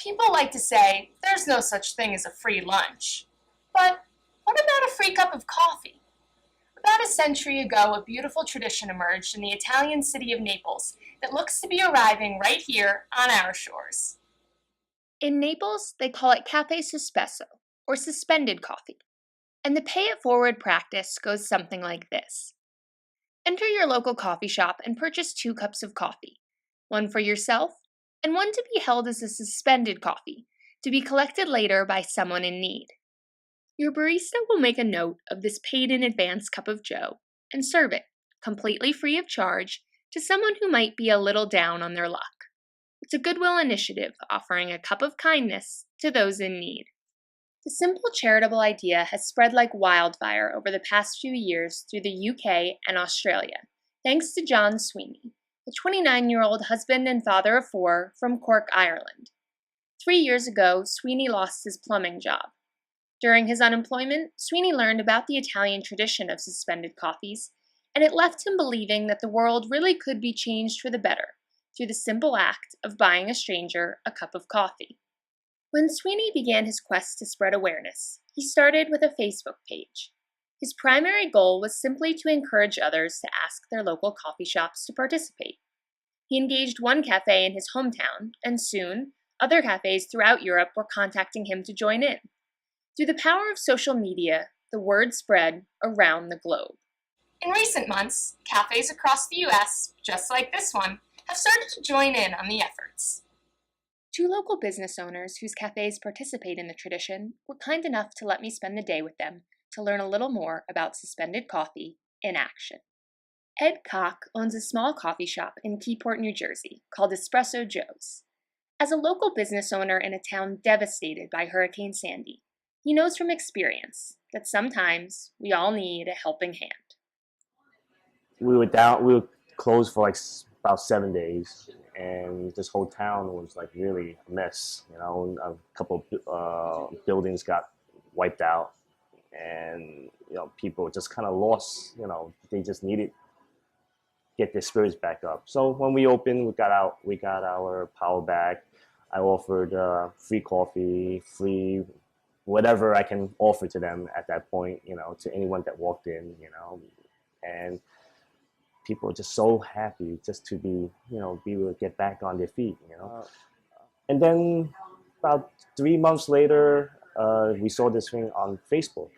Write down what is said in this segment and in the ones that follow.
People like to say there's no such thing as a free lunch. But what about a free cup of coffee? About a century ago, a beautiful tradition emerged in the Italian city of Naples that looks to be arriving right here on our shores. In Naples, they call it caffè sospeso, or suspended coffee. And the pay-it-forward practice goes something like this. Enter your local coffee shop and purchase 2 cups of coffee, one for yourself and one to be held as a suspended coffee, to be collected later by someone in need. Your barista will make a note of this paid-in-advance cup of joe and serve it, completely free of charge, to someone who might be a little down on their luck. It's a goodwill initiative offering a cup of kindness to those in need. The simple charitable idea has spread like wildfire over the past few years through the UK and Australia, thanks to John Sweeney, a 29-year-old husband and father of 4 from Cork, Ireland. 3 years ago, Sweeney lost his plumbing job. During his unemployment, Sweeney learned about the Italian tradition of suspended coffees, and it left him believing that the world really could be changed for the better through the simple act of buying a stranger a cup of coffee. When Sweeney began his quest to spread awareness, he started with a Facebook page. His primary goal was simply to encourage others to ask their local coffee shops to participate. He engaged one cafe in his hometown, and soon, other cafes throughout Europe were contacting him to join in. Through the power of social media, the word spread around the globe. In recent months, cafes across the U.S., just like this one, have started to join in on the efforts. 2 local business owners whose cafes participate in the tradition were kind enough to let me spend the day with them to learn a little more about suspended coffee in action. Ed Koch owns a small coffee shop in Keyport, New Jersey, called Espresso Joe's. As a local business owner in a town devastated by Hurricane Sandy, he knows from experience that sometimes we all need a helping hand. We were closed for like about 7 days, and this whole town was like really a mess. You know, a couple buildings got wiped out, and people just kind of lost. They just needed to get their spirits back up. So when we opened, we got our power back. I offered free coffee, free whatever I can offer to them at that point, to anyone that walked in, and people are just so happy just to be able to get back on their feet, And then about 3 months later, we saw this thing on Facebook,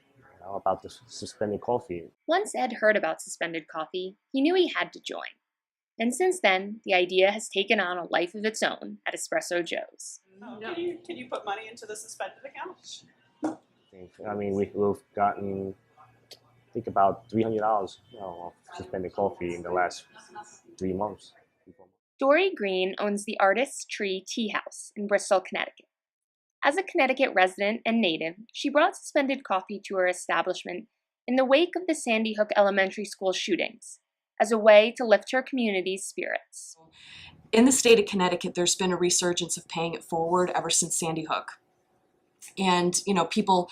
about the suspended coffee. Once Ed heard about suspended coffee, he knew he had to join. And since then, the idea has taken on a life of its own at Espresso Joe's. Oh, can you put money into the suspended account? I mean, we've gotten, I think, about $300, of suspended coffee in the last 3 months. Dory Green owns the Artist's Tree Tea House in Bristol, Connecticut. As a Connecticut resident and native, she brought suspended coffee to her establishment in the wake of the Sandy Hook Elementary School shootings, as a way to lift her community's spirits. In the state of Connecticut, there's been a resurgence of paying it forward ever since Sandy Hook. And, people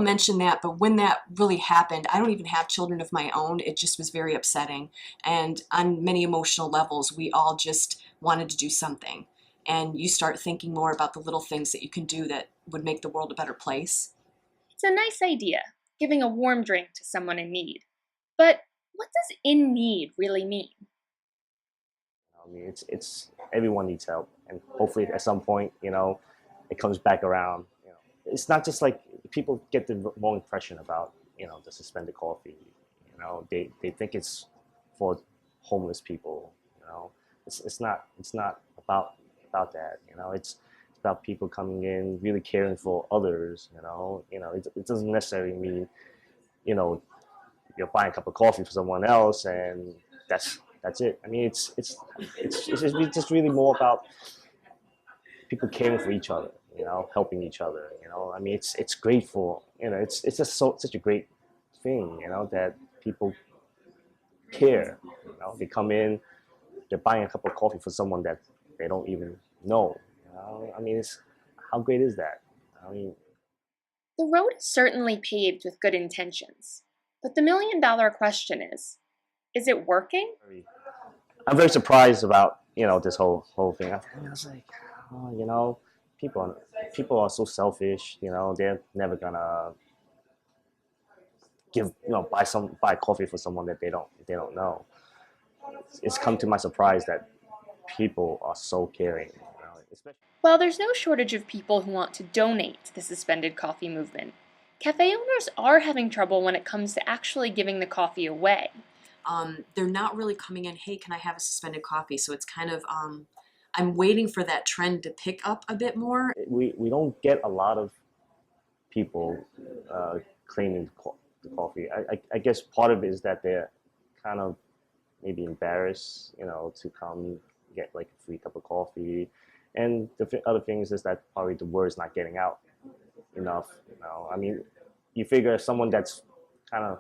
mention that, but when that really happened, I don't even have children of my own. It just was very upsetting. And on many emotional levels, we all just wanted to do something. And you start thinking more about the little things that you can do that would make the world a better place. It's a nice idea, giving a warm drink to someone in need. But what does in need really mean? I mean, it's everyone needs help, and hopefully at some point, it comes back around. It's not just like people get the wrong impression about, the suspended coffee. They think it's for homeless people. It's not about that. It's about people coming in, really caring for others. It doesn't necessarily mean, you're buying a cup of coffee for someone else and that's it. I mean, it's just really more about people caring for each other. Helping each other. I mean, it's great for it's just such a great thing. That people care. They come in, they're buying a cup of coffee for someone that they don't even know. I mean, how great is that? I mean, the road is certainly paved with good intentions, but the million-dollar question is it working? I'm very surprised about this whole thing. I was like, people are so selfish. They're never gonna buy coffee for someone that they don't know. It's come to my surprise that people are so caring. Especially. While there's no shortage of people who want to donate to the suspended coffee movement, cafe owners are having trouble when it comes to actually giving the coffee away. They're not really coming in, hey, can I have a suspended coffee? So it's kind of, I'm waiting for that trend to pick up a bit more. We don't get a lot of people claiming the coffee. I guess part of it is that they're kind of maybe embarrassed, to come get like a free cup of coffee. And the other thing is that probably the word's not getting out enough. I mean, you figure someone that's kind of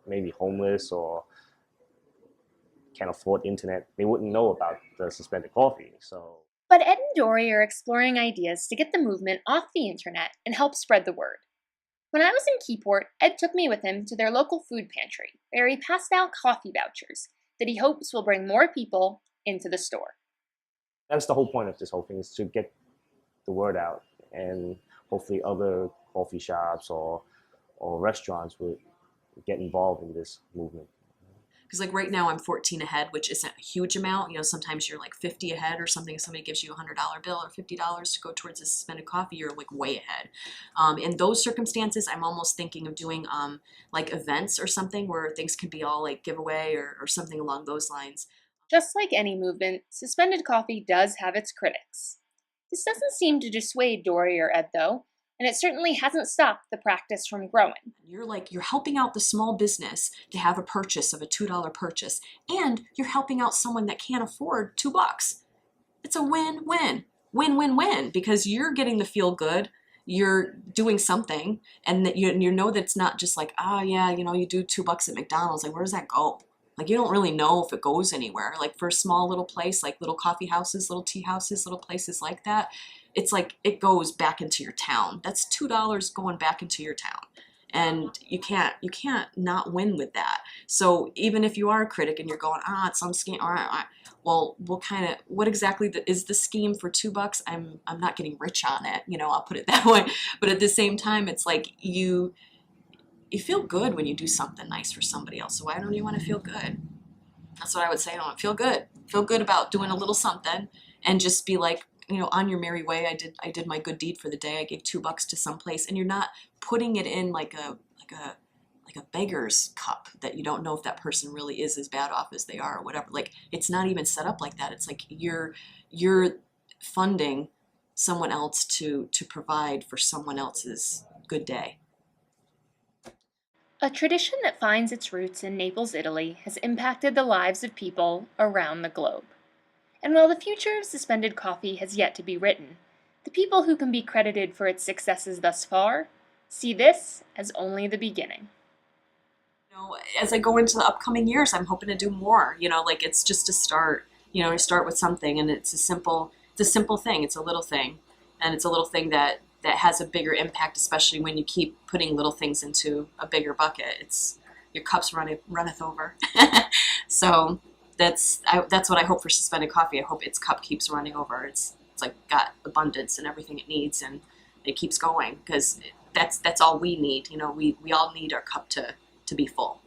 maybe homeless or can't afford internet, they wouldn't know about the suspended coffee. So. But Ed and Dory are exploring ideas to get the movement off the internet and help spread the word. When I was in Keyport, Ed took me with him to their local food pantry, where he passed out coffee vouchers that he hopes will bring more people into the store. That's the whole point of this whole thing, is to get the word out, and hopefully other coffee shops or restaurants would get involved in this movement. Because like right now I'm 14 ahead, which isn't a huge amount. Sometimes you're like 50 ahead or something. If somebody gives you a $100 bill or $50 to go towards a suspended coffee, you're like way ahead. In those circumstances, I'm almost thinking of doing like events or something where things can be all like giveaway or something along those lines. Just like any movement, suspended coffee does have its critics. This doesn't seem to dissuade Dory or Ed, though, and it certainly hasn't stopped the practice from growing. You're helping out the small business to have a purchase of a $2 purchase, and you're helping out someone that can't afford $2. It's a win-win, win-win-win, because you're getting the feel good, you're doing something, and that you know that it's not just like, you do $2 at McDonald's, like where does that go? Like you don't really know if it goes anywhere. Like for a small little place, like little coffee houses, little tea houses, little places like that, it's like it goes back into your town. That's $2 going back into your town. And you can't not win with that. So even if you are a critic and you're going, it's some scheme, all right. Well, what exactly is the scheme for $2? I'm not getting rich on it, I'll put it that way. But at the same time, it's like you feel good when you do something nice for somebody else. So why don't you want to feel good? That's what I would say. I don't feel good. Feel good about doing a little something and just be like, on your merry way, I did my good deed for the day. I gave $2 to some place, and you're not putting it in like a beggar's cup that you don't know if that person really is as bad off as they are or whatever. Like it's not even set up like that. It's like you're funding someone else to provide for someone else's good day. A tradition that finds its roots in Naples, Italy, has impacted the lives of people around the globe. And while the future of suspended coffee has yet to be written, the people who can be credited for its successes thus far see this as only the beginning. As I go into the upcoming years, I'm hoping to do more. Like it's just a start. You start with something, and it's a simple thing. It's a little thing, and it's a little thing that has a bigger impact, especially when you keep putting little things into a bigger bucket. It's your cup's runneth over. So that's what I hope for suspended coffee. I hope its cup keeps running over. It's like got abundance and everything it needs, and it keeps going, because that's all we need. We all need our cup to be full.